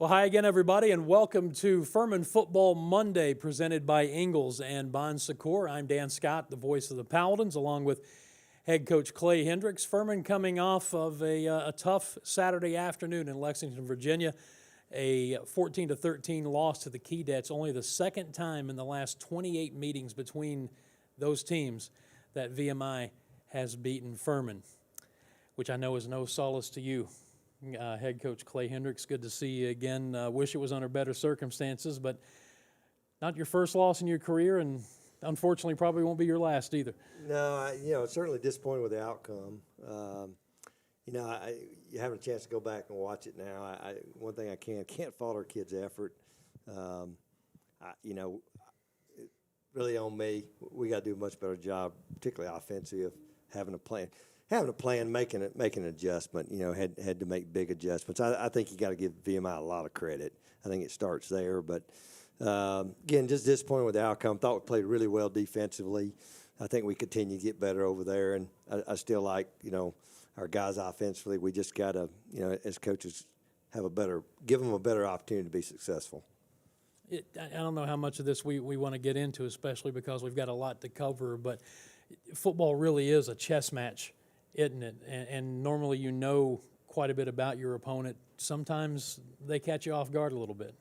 Well, hi again, everybody, and welcome to Furman Football Monday, presented by Ingalls and Bon Secours. I'm Dan Scott, the voice of the Paladins, along with head coach Clay Hendrix. Furman coming off of a tough Saturday afternoon in Lexington, Virginia, a 14-13 loss to the Keydets, only the second time in the last 28 meetings between those teams that VMI has beaten Furman, which I know is no solace to you. Head coach Clay Hendrix, good to see you again. Wish it was under better circumstances, but not your first loss in your career, and unfortunately probably won't be your last either. No, certainly disappointed with the outcome. You having a chance to go back and watch it now. One thing I can't fault our kids' effort. Really on me, we got to do a much better job, particularly offensively, of having a plan, making an adjustment. Had to make big adjustments. I think you got to give VMI a lot of credit. I think it starts there. But again, just disappointed with the outcome. Thought we played really well defensively. I think we continue to get better over there, and I still like our guys offensively. We just got to as coaches give them a better opportunity to be successful. I don't know how much of this we want to get into, especially because we've got a lot to cover. But football really is a chess match, isn't it? And normally you know quite a bit about your opponent. Sometimes they catch you off guard a little bit.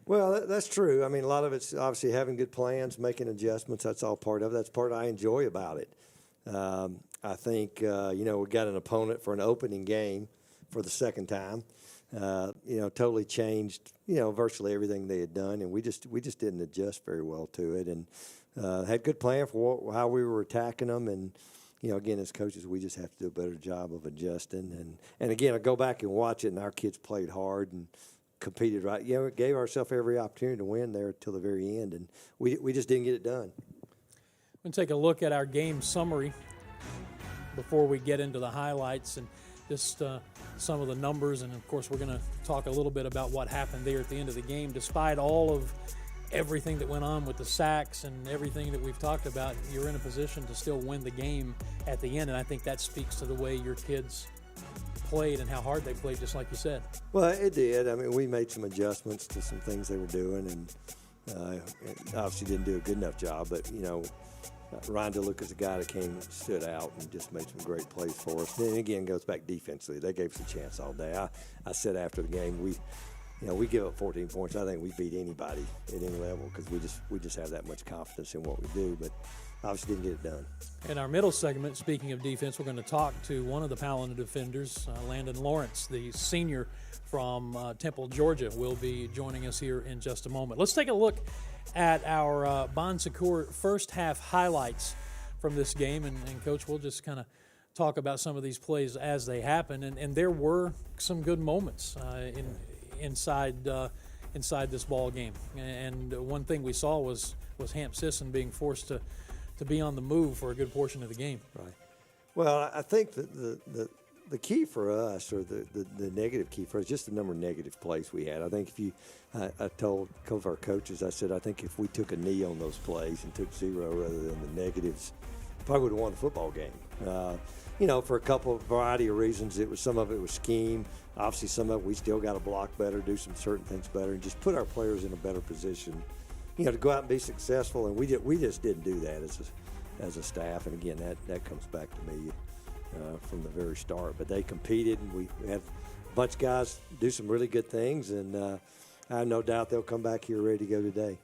Well, that's true. I mean, a lot of it's obviously having good plans, making adjustments. That's all part of it. That's part I enjoy about it. I think, we got an opponent for an opening game for the second time. Totally changed, virtually everything they had done, and we just didn't adjust very well to it, and had good plan for how we were attacking them, and again, as coaches, we just have to do a better job of adjusting, and again, I go back and watch it, and our kids played hard and competed right. It gave ourselves every opportunity to win there till the very end, and we just didn't get it done. We're going to take a look at our game summary before we get into the highlights and just some of the numbers, and of course we're going to talk a little bit about what happened there at the end of the game. Despite all of everything that went on with the sacks and everything that we've talked about, you're in a position to still win the game at the end, and I think that speaks to the way your kids played and how hard they played, just like you said. Well, it did. I mean, we made some adjustments to some things they were doing, and obviously didn't do a good enough job, but Ryan DeLuca's a guy that stood out and just made some great plays for us. Then again, goes back defensively. They gave us a chance all day. I said after the game, we give up 14 points. I think we beat anybody at any level because we just have that much confidence in what we do, but obviously didn't get it done. In our middle segment, speaking of defense, we're going to talk to one of the Paladin defenders, Landon Lawrence, the senior from Temple, Georgia, will be joining us here in just a moment. Let's take a look at our Bon Secours first half highlights from this game, and Coach, we'll just kind of talk about some of these plays as they happen, and there were some good moments inside this ball game, and one thing we saw was Hamp Sisson being forced to be on the move for a good portion of the game. Right. Well, I think that the key for us, or the negative key for us, just the number of negative plays we had. I think I told a couple of our coaches, I said, I think if we took a knee on those plays and took 0 rather than the negatives, probably would have won the football game. For a couple of variety of reasons. Some of it was scheme. Obviously, some of it we still got to block better, do some certain things better, and just put our players in a better position, to go out and be successful. And we just didn't do that as a staff. And again, that comes back to me from the very start. But they competed, and we had a bunch of guys do some really good things, and I have no doubt they'll come back here ready to go today.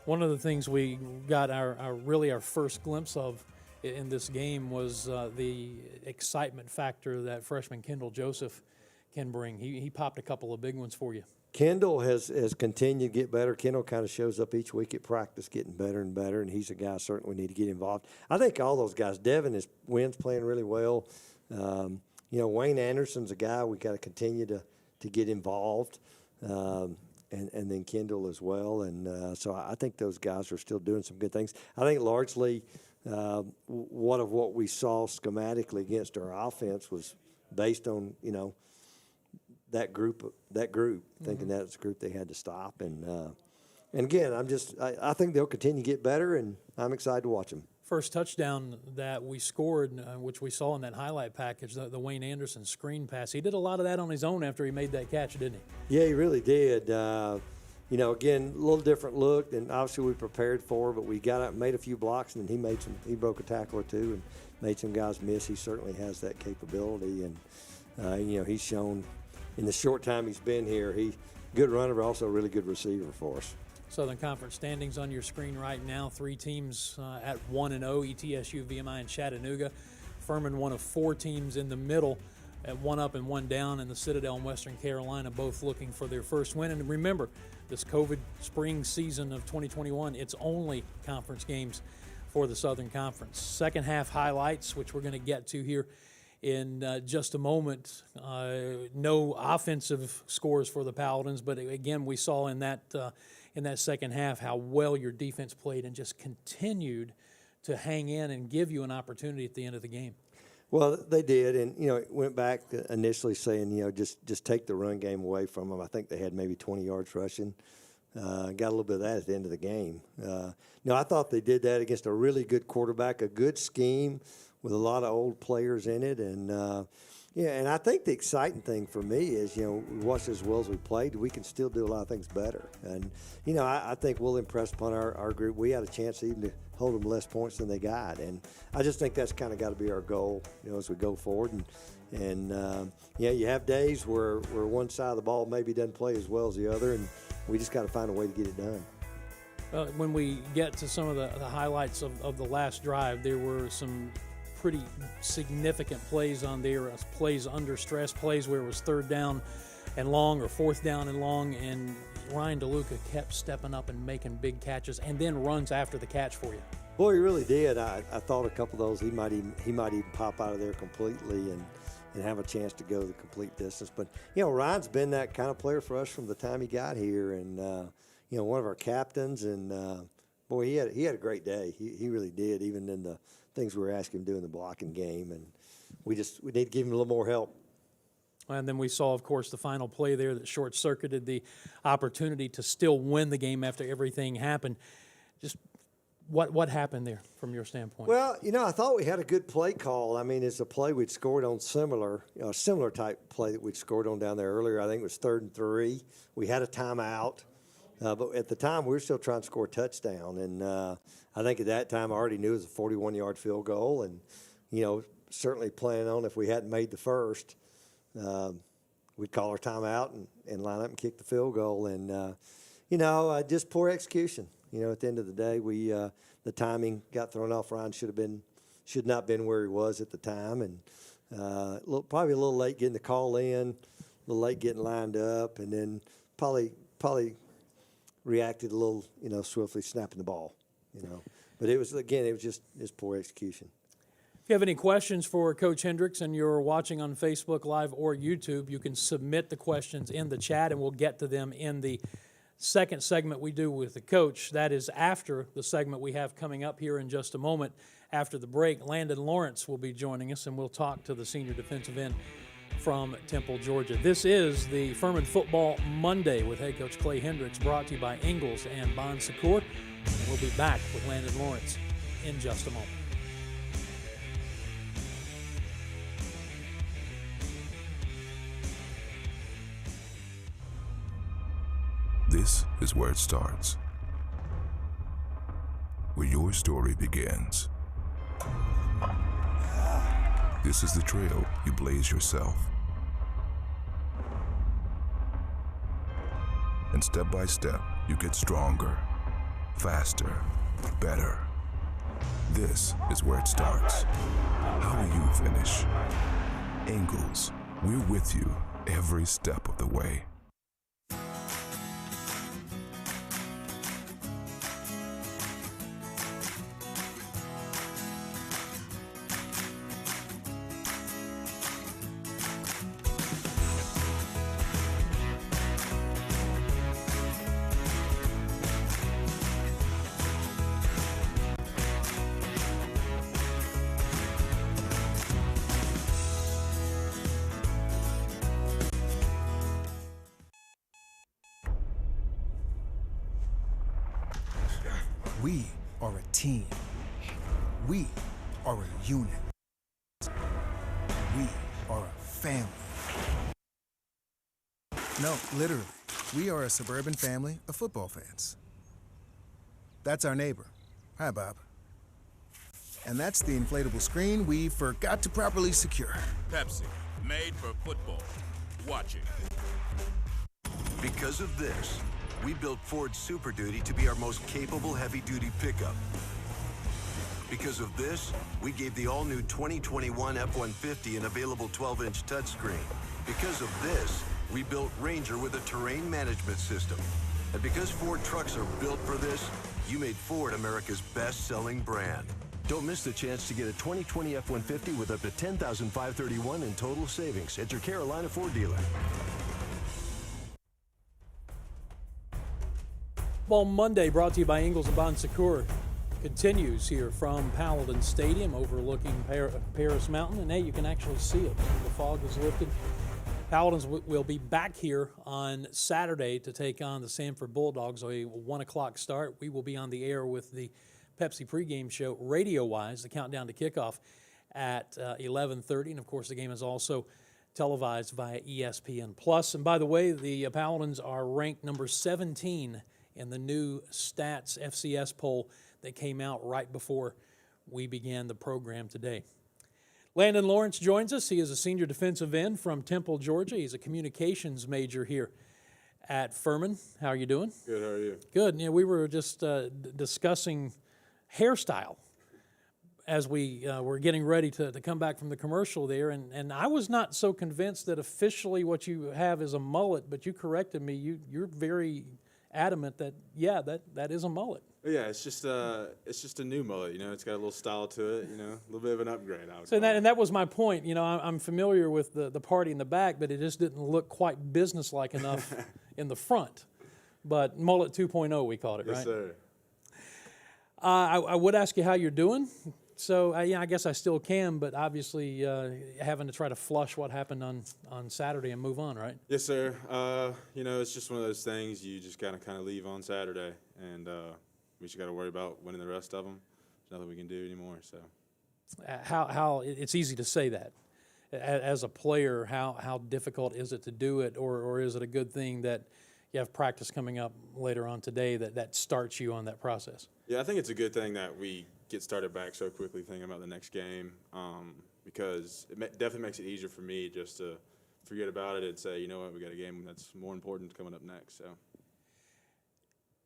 One of the things we got our first glimpse of in this game was the excitement factor that freshman Kendall Joseph can bring. He popped a couple of big ones for you. Kendall has continued to get better. Kendall kind of shows up each week at practice getting better and better, and he's a guy certainly we need to get involved. I think all those guys, Devin Wynn's playing really well. Wayne Anderson's a guy we got to continue to get involved, and then Kendall as well. And so I think those guys are still doing some good things. I think largely what we saw schematically against our offense was based on, that group, thinking that was the group they had to stop. And again, I think they'll continue to get better, and I'm excited to watch them. first touchdown that we scored, which we saw in that highlight package, the Wayne Anderson screen pass. He did a lot of that on his own after he made that catch, didn't he? Yeah, he really did. Again, a little different look than obviously we prepared for, but we got up, made a few blocks, and then he broke a tackle or two and made some guys miss. He certainly has that capability, and he's shown in the short time he's been here, good runner, but also a really good receiver for us. Southern Conference standings on your screen right now. 3 teams at 1-0, ETSU, VMI, and Chattanooga. Furman, one of 4 teams in the middle at 1 up and 1 down, and the Citadel and Western Carolina both looking for their first win. And remember, this COVID spring season of 2021, it's only conference games for the Southern Conference. Second half highlights, which we're going to get to here in just a moment. No offensive scores for the Paladins, but again, we saw in that second half how well your defense played and just continued to hang in and give you an opportunity at the end of the game. Well, they did, and it went back to initially saying just take the run game away from them. I think they had maybe 20 yards rushing. Got a little bit of that at the end of the game. I thought they did that against a really good quarterback, a good scheme with a lot of old players in it, and I think the exciting thing for me is we watched as well as we played. We can still do a lot of things better, and I think we'll impress upon our group. We had a chance even to hold them less points than they got, and I just think that's kind of got to be our goal, as we go forward. And you have days where one side of the ball maybe doesn't play as well as the other, and we just got to find a way to get it done. When we get to some of the highlights of the last drive, there were some pretty significant plays on there, plays under stress, plays where it was 3rd down and long or 4th down and long, and Ryan DeLuca kept stepping up and making big catches and then runs after the catch for you. Boy, he really did. I thought a couple of those he might even pop out of there completely and have a chance to go the complete distance. But Ryan's been that kind of player for us from the time he got here, and one of our captains, and boy, he had a great day. He really did, even in the things we were asking him to do in the blocking game, and we need to give him a little more help. And then we saw, of course, the final play there that short-circuited the opportunity to still win the game after everything happened. Just what happened there from your standpoint? Well, I thought we had a good play call. I mean, it's a play we'd scored on similar type play that we'd scored on down there earlier. I think it was 3rd and 3. We had a timeout. But at the time, we were still trying to score a touchdown. And I think at that time, I already knew it was a 41-yard field goal. And, certainly planning on if we hadn't made the first, we'd call our timeout and line up and kick the field goal. And, just poor execution. At the end of the day, the timing got thrown off. Ryan should not been where he was at the time. And probably a little late getting the call in, a little late getting lined up, and then probably reacted a little, swiftly snapping the ball, But it was just poor execution. If you have any questions for Coach Hendrix and you're watching on Facebook Live or YouTube, you can submit the questions in the chat, and we'll get to them in the second segment we do with the coach. That is after the segment we have coming up here in just a moment. After the break, Landon Lawrence will be joining us, and we'll talk to the senior defensive end from Temple, Georgia. This is the Furman Football Monday with head coach Clay Hendrix, brought to you by Ingalls and Bon Secours. And we'll be back with Landon Lawrence in just a moment. This is where it starts, where your story begins. This is the trail you blaze yourself. And step by step, you get stronger, faster, better. This is where it starts. How will you finish? Ingalls, we're with you every step of the way. We are a team. We are a unit. We are a family. No, literally. We are a suburban family of football fans. That's our neighbor. Hi, Bob. And that's the inflatable screen we forgot to properly secure. Pepsi, made for football. Watch it. Because of this, we built Ford Super Duty to be our most capable heavy-duty pickup. Because of this, we gave the all-new 2021 F-150 an available 12-inch touchscreen. Because of this, we built Ranger with a terrain management system. And because Ford trucks are built for this, you made Ford America's best-selling brand. Don't miss the chance to get a 2020 F-150 with up to $10,531 in total savings at your Carolina Ford dealer. Football Monday brought to you by Ingalls and Bon Secours continues here from Paladins Stadium overlooking Paris Mountain. And hey, you can actually see it. The fog is lifted. Paladins will be back here on Saturday to take on the Sanford Bulldogs, a 1 o'clock start. We will be on the air with the Pepsi pregame show radio-wise, the countdown to kickoff at 11:30. And, of course, the game is also televised via ESPN+. And, by the way, the Paladins are ranked number 17 in the new Stats FCS poll that came out right before we began the program today. Landon Lawrence joins us. He is a senior defensive end from Temple, Georgia. He's a communications major here at Furman. How are you doing? Good, how are you? Good. You know, we were just discussing hairstyle as we were getting ready to come back from the commercial there, and I was not so convinced that officially what you have is a mullet, but you corrected me. You're very adamant that, yeah, that is a mullet. Yeah, it's just a new mullet. You know, it's got a little style to it. You know, a little bit of an upgrade. I would So call it. and that was my point. You know, I'm familiar with the party in the back, but it just didn't look quite businesslike enough in the front. But mullet 2.0, we called it, Yes, right? sir. I would ask you how you're doing. So, yeah, I guess I still can, but obviously having to try to flush what happened on Saturday and move on, right? Yes, sir. You know, it's just one of those things you just gotta kind of leave on Saturday, and we just got to worry about winning the rest of them. There's nothing we can do anymore. So, How it's easy to say that. As a player, how difficult is it to do it, or is it a good thing that you have practice coming up later on today that starts you on that process? yeah, I think it's a good thing that we get started back so quickly thinking about the next game, because it definitely makes it easier for me just to forget about it and say, you know what, we got a game that's more important coming up next. So.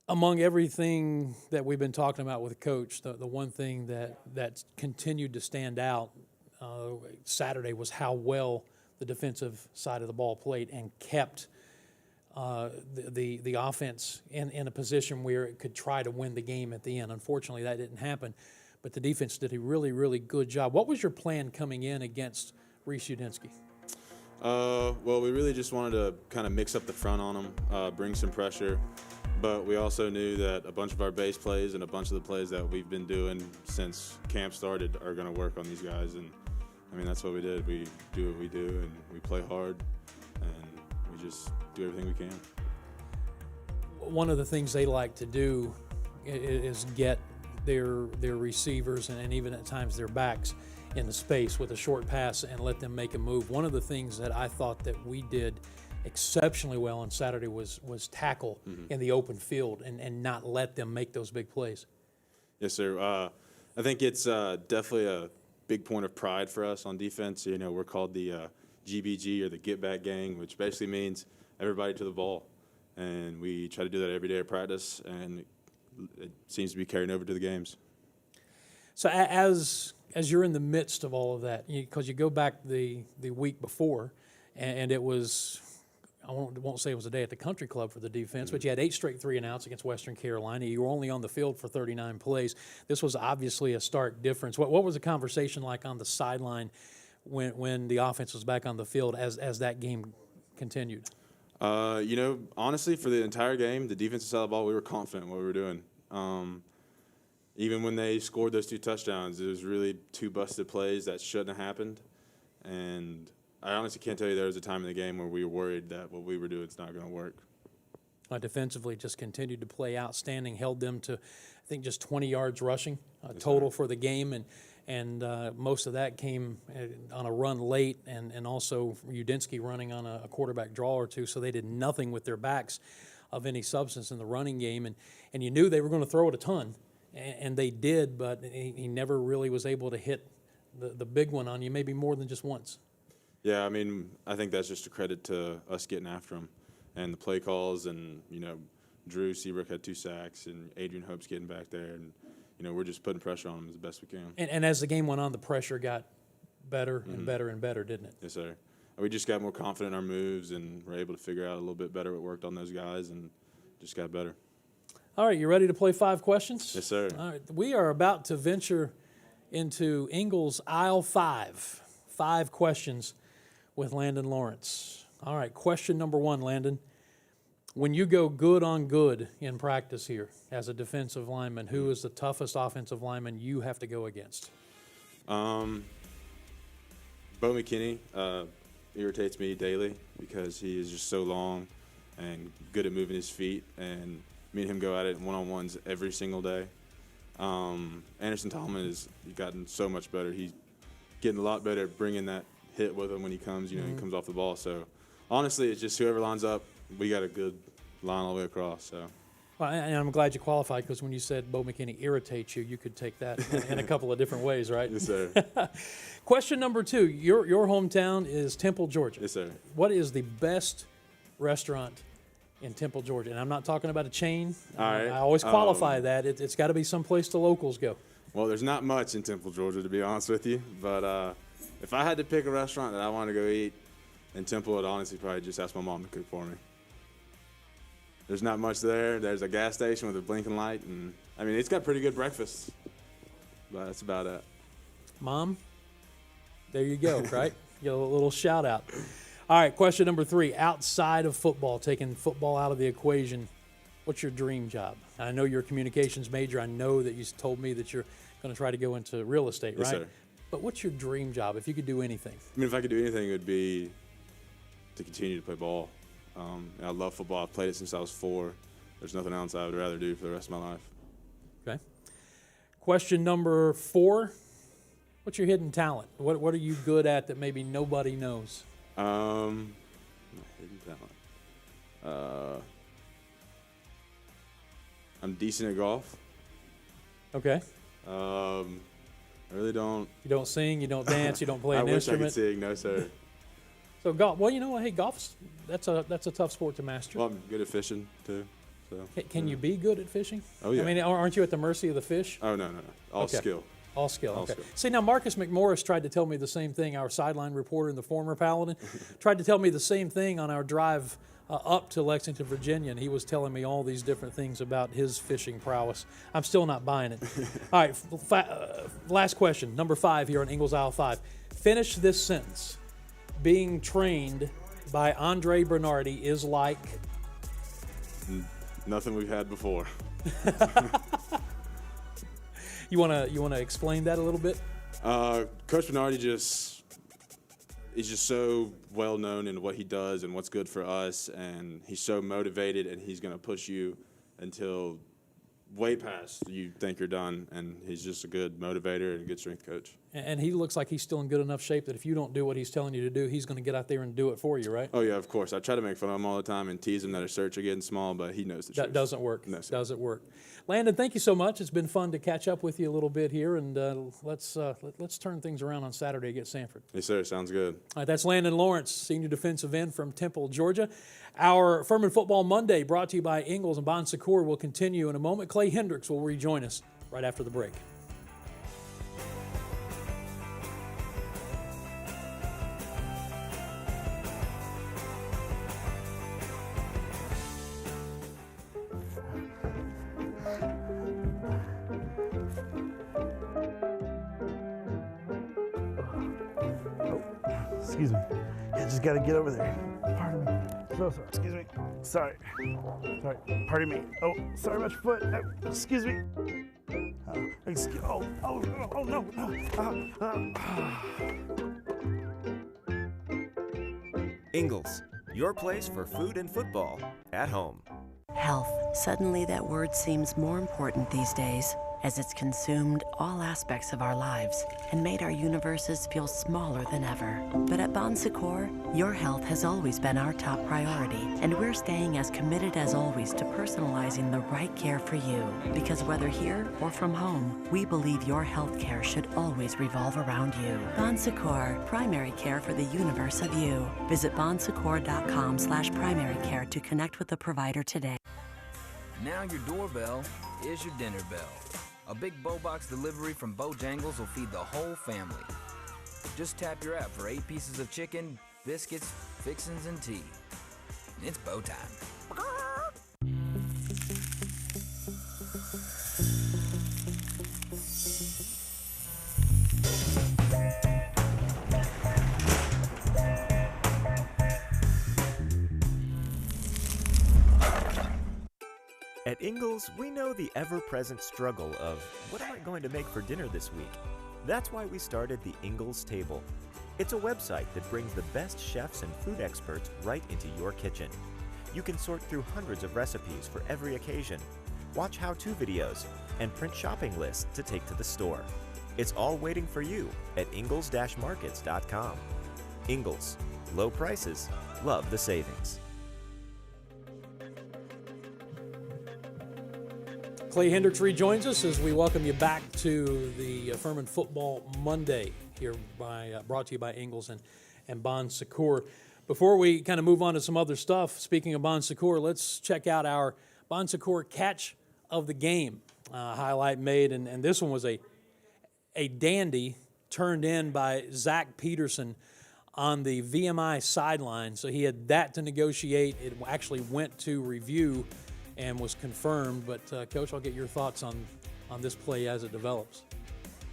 Among everything that we've been talking about with Coach, the one thing that continued to stand out Saturday was how well the defensive side of the ball played and kept the offense in a position where it could try to win the game at the end. Unfortunately, that didn't happen, but the defense did a really, really good job. What was your plan coming in against Reese Udinski? Well, we really just wanted to kind of mix up the front on them, bring some pressure. But we also knew that a bunch of our base plays and a bunch of the plays that we've been doing since camp started are going to work on these guys. And, I mean, that's what we did. We do what we do, and we play hard, and we just do everything we can. One of the things they like to do is get their receivers and even at times their backs into space with a short pass and let them make a move. One of the things that I thought that we did exceptionally well on Saturday was tackle in the open field and not let them make those big plays. Yes, sir. I think it's definitely a big point of pride for us on defense. You know, we're called the GBG, or the Get Back Gang, which basically means everybody to the ball. And we try to do that every day at practice, and it seems to be carrying over to the games. So as you're in the midst of all of that, because you go back the week before, and it was, I won't say it was a day at the country club for the defense, but you had 8 straight 3-and-outs against Western Carolina. You were only on the field for 39 plays. This was obviously a stark difference. What was the conversation like on the sideline when the offense was back on the field as that game continued? You know, honestly, for the entire game, the defensive side of the ball, we were confident in what we were doing. Even when they scored those 2 touchdowns, it was really 2 busted plays that shouldn't have happened. And I honestly can't tell you there was a time in the game where we were worried that what we were doing is not going to work. Defensively, just continued to play outstanding, held them to, I think, just 20 yards rushing total for the game, and most of that came on a run late, and also Udinsky running on a quarterback draw or two, so they did nothing with their backs of any substance in the running game, and you knew they were going to throw it a ton, and they did, but he never really was able to hit the big one on you, maybe more than just once. Yeah, I mean, I think that's just a credit to us getting after him and the play calls, and, Drew Seabrook had 2 sacks, and Adrian Hope's getting back there, and, we're just putting pressure on him as best we can. And as the game went on, the pressure got better and better and better, didn't it? Yes, sir. We just got more confident in our moves, and were able to figure out a little bit better what worked on those guys, and just got better. All right, you ready to play 5 questions? Yes, sir. All right, we are about to venture into Ingles Aisle 5. 5 questions with Landon Lawrence. All right, question number 1, Landon. When you go good on good in practice here as a defensive lineman, who is the toughest offensive lineman you have to go against? Bo McKinney irritates me daily because he is just so long and good at moving his feet, and me and him go at it in one-on-ones every single day. Anderson Tallman has gotten so much better. He's getting a lot better at bringing that hit with him when he comes, he comes off the ball. So, honestly, it's just whoever lines up, we got a good line all the way across. So. Well, and I'm glad you qualified, because when you said Bo McKinney irritates you, you could take that in a couple of different ways, right? Yes, sir. Question number 2. Your hometown is Temple, Georgia. Yes, sir. What is the best restaurant in Temple, Georgia? And I'm not talking about a chain. All right. I always qualify that. It's got to be someplace the locals go. Well, there's not much in Temple, Georgia, to be honest with you. But if I had to pick a restaurant that I wanted to go eat in Temple, I'd honestly probably just ask my mom to cook for me. There's not much there. There's a gas station with a blinking light, and it's got pretty good breakfast. But that's about it. Mom, there you go, right? Get a little shout out. All right, question number 3. Outside of football, taking football out of the equation, what's your dream job? I know you're a communications major. I know that you told me that you're going to try to go into real estate, right? Yes, sir. But what's your dream job if you could do anything? If I could do anything, it would be to continue to play ball. I love football. I've played it since I was 4. There's nothing else I would rather do for the rest of my life. Okay. Question number 4. What's your hidden talent? What are you good at that maybe nobody knows? My hidden talent. I'm decent at golf. Okay. I really don't. You don't sing, you don't dance, you don't play an instrument. I wish I could sing. No, sir. So golf. Well, you know what? Hey, golf's that's a tough sport to master. Well, I'm good at fishing too. So. Can you be good at fishing? Oh yeah. I mean, aren't you at the mercy of the fish? Oh no. All Okay. skill. All skill. All Okay. skill. See, now Marcus McMorris tried to tell me the same thing. Our sideline reporter and the former Paladin tried to tell me the same thing on our drive up to Lexington, Virginia, and he was telling me all these different things about his fishing prowess. I'm still not buying it. All right, last question, number 5 here on Ingles Aisle 5. Finish this sentence. Being trained by Andre Bernardi is like? Nothing we've had before. You wanna explain that a little bit? Coach Bernardi is just so well known in what he does and what's good for us, and he's so motivated, and he's going to push you until way past you think you're done, and he's just a good motivator and a good strength coach. And he looks like he's still in good enough shape that if you don't do what he's telling you to do, he's going to get out there and do it for you, right? Oh, yeah, of course. I try to make fun of him all the time and tease him that his shirts are getting small, but he knows the truth. That doesn't work. No, sir. Doesn't work. Landon, thank you so much. It's been fun to catch up with you a little bit here, and let's turn things around on Saturday against Sanford. Yes, sir. Sounds good. All right, that's Landon Lawrence, senior defensive end from Temple, Georgia. Our Furman Football Monday, brought to you by Ingles and Bon Secours, will continue in a moment. Clay Hendrix will rejoin us right after the break. Excuse me. Yeah, just gotta get over there. Pardon me. So sorry. Excuse me. Sorry. Pardon me. Oh, sorry about your foot. Excuse me. Oh no. Ingles, your place for food and football at home. Health. Suddenly that word seems more important these days, as it's consumed all aspects of our lives and made our universes feel smaller than ever. But at Bon Secours, your health has always been our top priority, and we're staying as committed as always to personalizing the right care for you. Because whether here or from home, we believe your health care should always revolve around you. Bon Secours, primary care for the universe of you. Visit bonsecours.com/primary care to connect with a provider today. Now your doorbell is your dinner bell. A big Bow-Box delivery from Bojangles will feed the whole family. Just tap your app for 8 pieces of chicken, biscuits, fixins, and tea. It's bow time. At Ingalls, we know the ever-present struggle of, what am I going to make for dinner this week? That's why we started the Ingalls Table. It's a website that brings the best chefs and food experts right into your kitchen. You can sort through hundreds of recipes for every occasion, watch how-to videos, and print shopping lists to take to the store. It's all waiting for you at ingalls-markets.com. Ingalls. Low prices. Love the savings. Clay Hendrix rejoins us as we welcome you back to the Furman Football Monday here brought to you by Ingalls and Bon Secours. Before we kind of move on to some other stuff, speaking of Bon Secours, let's check out our Bon Secours catch of the game highlight made, and this one was a dandy turned in by Zach Peterson on the VMI sideline. So he had that to negotiate. It actually went to review and was confirmed. But, Coach, I'll get your thoughts on this play as it develops.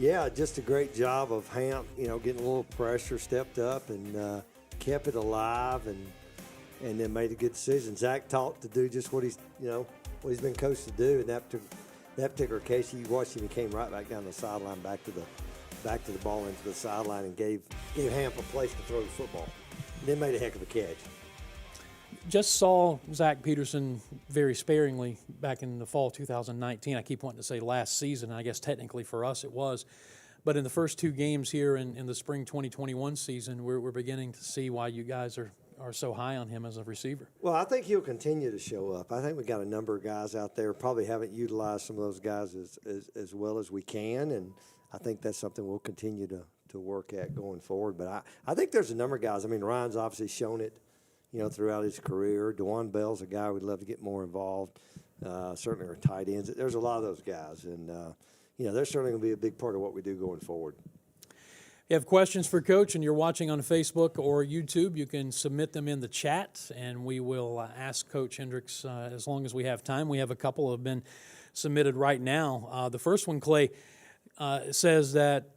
Yeah, just a great job of Hamp, getting a little pressure, stepped up and kept it alive and then made a good decision. Zach taught to do just what he's been coached to do. In that particular case, you watched him, he came right back down the sideline, back to the ball into the sideline and gave Hamp a place to throw the football. And then made a heck of a catch. Just saw Zach Peterson very sparingly back in the fall 2019. I keep wanting to say last season, and I guess technically for us it was. But in the first 2 games here in the spring 2021 season, we're beginning to see why you guys are so high on him as a receiver. Well, I think he'll continue to show up. I think we got a number of guys out there, probably haven't utilized some of those guys as well as we can, and I think that's something we'll continue to work at going forward. But I think there's a number of guys. I mean, Ryan's obviously shown it, throughout his career. DeJuan Bell's a guy we'd love to get more involved. Certainly our tight ends. There's a lot of those guys, and they're certainly going to be a big part of what we do going forward. If you have questions for Coach and you're watching on Facebook or YouTube, you can submit them in the chat, and we will ask Coach Hendrix as long as we have time. We have a couple that have been submitted right now. The first one, Clay, says that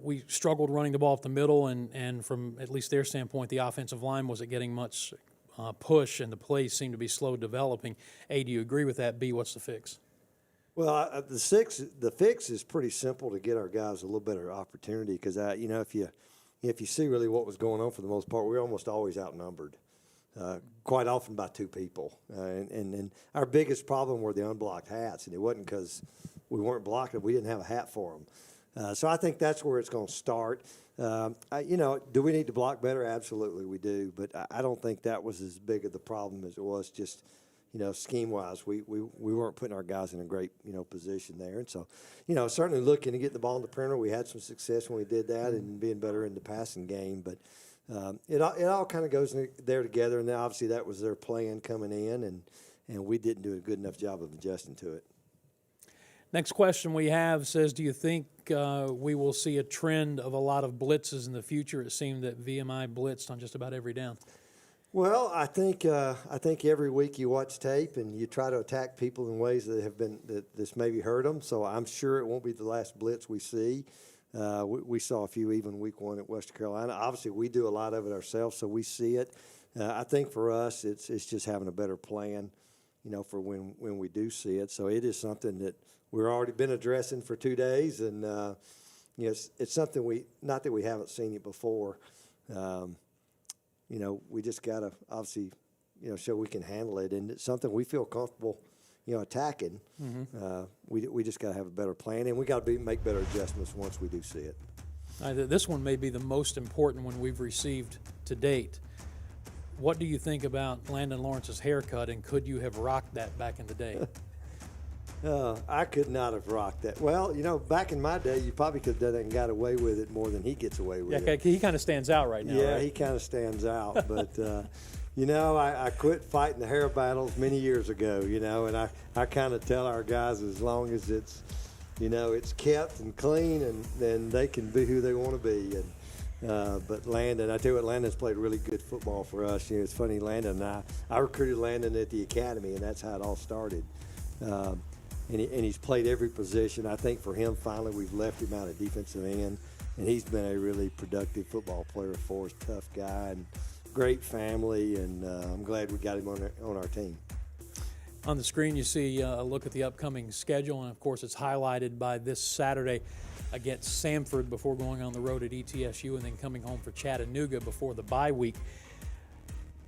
we struggled running the ball up the middle, and from at least their standpoint, the offensive line wasn't getting much push, and the plays seemed to be slow developing. A, do you agree with that? B, what's the fix? Well, the fix is pretty simple to get our guys a little better opportunity because, if you see really what was going on for the most part, we were almost always outnumbered, quite often by 2 people. And our biggest problem were the unblocked hats, and it wasn't because we weren't blocking; we didn't have a hat for them. So I think that's where it's going to start. Do we need to block better? Absolutely, we do. But I don't think that was as big of the problem as it was just, scheme-wise. We weren't putting our guys in a great, position there. And so, certainly looking to get the ball in the perimeter. We had some success when we did that and being better in the passing game. But it all kind of goes there together. And then obviously that was their plan coming in, and we didn't do a good enough job of adjusting to it. Next question we have says, do you think we will see a trend of a lot of blitzes in the future? It seemed that VMI blitzed on just about every down. Well, I think every week you watch tape and you try to attack people in ways that's maybe hurt them. So I'm sure it won't be the last blitz we see. We saw a few even week 1 at Western Carolina. Obviously, we do a lot of it ourselves, so we see it. I think for us, it's just having a better plan, for when we do see it. So it is something that we've already been addressing for 2 days, and it's something not that we haven't seen it before. We just got to obviously show we can handle it, and it's something we feel comfortable, attacking. We just got to have a better plan, and we got to make better adjustments once we do see it. This one may be the most important one we've received to date. What do you think about Landon Lawrence's haircut, and could you have rocked that back in the day? I could not have rocked that. Well, back in my day, you probably could have done it and got away with it more than he gets away with it. He kind of stands out right now. Yeah, right? he kind of stands out. But, I quit fighting the hair battles many years ago, and I kind of tell our guys as long as it's, it's kept and clean, and then they can be who they want to be. And But Landon, I tell you what, Landon's played really good football for us. It's funny, Landon and I recruited Landon at the academy, and that's how it all started. And he's played every position. I think for him, finally, we've left him out at defensive end, and he's been a really productive football player for us, tough guy, and great family, and I'm glad we got him on our team. On the screen, you see a look at the upcoming schedule, and of course, it's highlighted by this Saturday against Samford before going on the road at ETSU, and then coming home for Chattanooga before the bye week.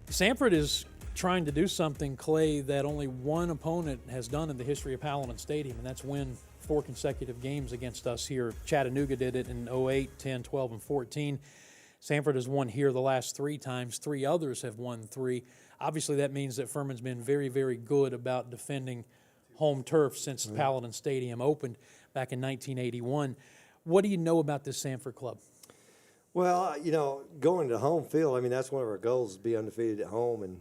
Samford is trying to do something, Clay, that only one opponent has done in the history of Paladin Stadium, and that's win 4 consecutive games against us here. Chattanooga did it in 08, 10, 12, and 14. Samford has won here the last 3 times. 3 others have won 3. Obviously, that means that Furman's been very, very good about defending home turf since Paladin Stadium opened back in 1981. What do you know about this Samford club? Well, going to home field, that's one of our goals, is to be undefeated at home, and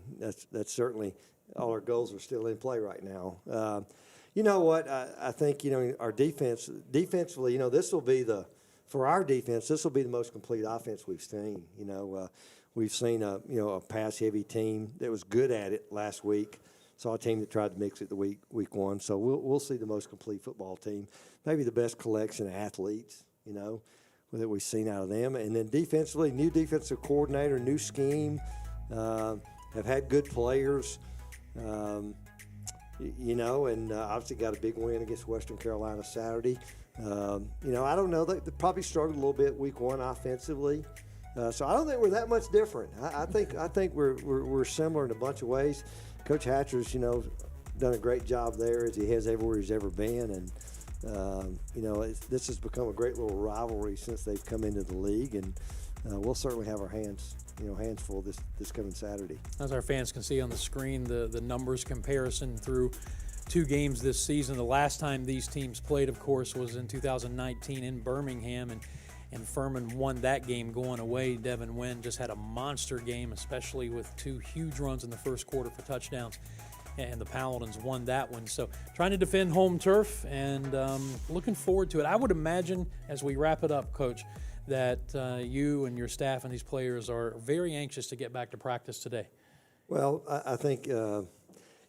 that's certainly all our goals are still in play right now. You know what? I think, our defensively, this will be for our defense, this will be the most complete offense we've seen. We've seen a pass-heavy team that was good at it last week. Saw a team that tried to mix it the week one. So we'll see the most complete football team, maybe the best collection of athletes, that we've seen out of them. And then defensively, new defensive coordinator, new scheme, have had good players, and obviously got a big win against Western Carolina Saturday. I don't know. They probably struggled a little bit week one offensively. So I don't think we're that much different. I think we're similar in a bunch of ways. Coach Hatcher's, done a great job there, as he has everywhere he's ever been, and this has become a great little rivalry since they've come into the league, and we'll certainly have our hands full this coming Saturday. As our fans can see on the screen, the numbers comparison through 2 games this season. The last time these teams played, of course, was in 2019 in Birmingham, and Furman won that game going away. Devin Wynn just had a monster game, especially with 2 huge runs in the first quarter for touchdowns, and the Paladins won that one. So trying to defend home turf, and looking forward to it. I would imagine, as we wrap it up, Coach, that you and your staff and these players are very anxious to get back to practice today. Well, I think,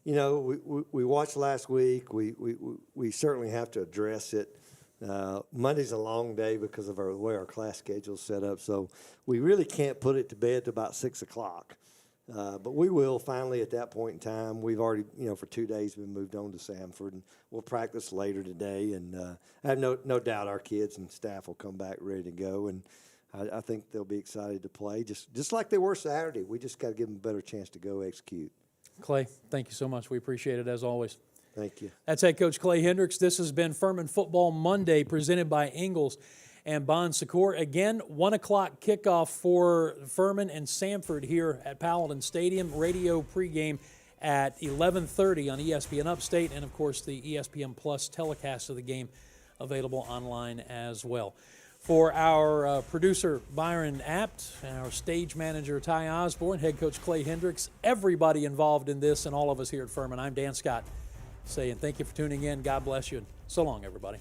we watched last week. We certainly have to address it. Monday's a long day because of the way our class schedule is set up, so we really can't put it to bed to about 6 o'clock. But we will finally at that point in time. We've already, for 2 days been moved on to Samford, and we'll practice later today. And I have no doubt our kids and staff will come back ready to go, and I think they'll be excited to play, just like they were Saturday. We just got to give them a better chance to go execute. Clay, thank you so much. We appreciate it as always. Thank you. That's head coach Clay Hendrix. This has been Furman Football Monday, presented by Ingalls and Bon Secours. Again, 1 o'clock kickoff for Furman and Samford here at Paladin Stadium. Radio pregame at 11:30 on ESPN Upstate, and of course the ESPN Plus telecast of the game available online as well. For our producer Byron Apt and our stage manager Ty Osborne, head coach Clay Hendrix, everybody involved in this, and all of us here at Furman, I'm Dan Scott, saying thank you for tuning in. God bless you, and so long, everybody.